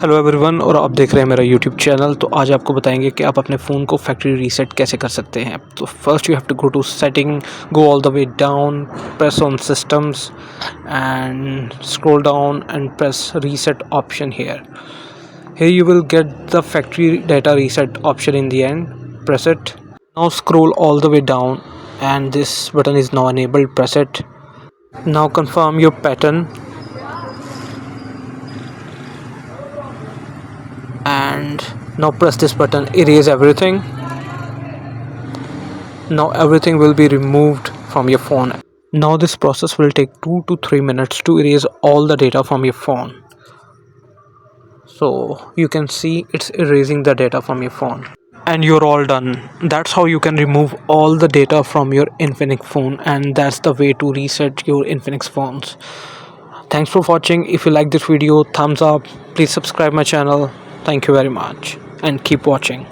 Hello everyone और आप देख रहे हैं मेरा यूट्यूब चैनल। तो आज आपको बताएंगे कि आप अपने फ़ोन को फैक्ट्री रीसेट कैसे कर सकते हैं। तो first you have to go to setting, go all the way down, press on systems and scroll down and press reset option here. Here you will get the factory data reset option in the end. Press it. Now scroll all the way down and this button is now enabled. Press it. Now confirm your pattern and now press this button, erase everything. Now everything will be removed from your phone. Now this process will take 2 to 3 minutes to erase all the data from your phone. So you can see it's erasing the data from your phone and you're all done. That's how you can remove all the data from your Infinix phone, and that's the way to reset your Infinix phones. Thanks for watching. If you like this video, thumbs up. Please subscribe my channel. Thank you very much and keep watching.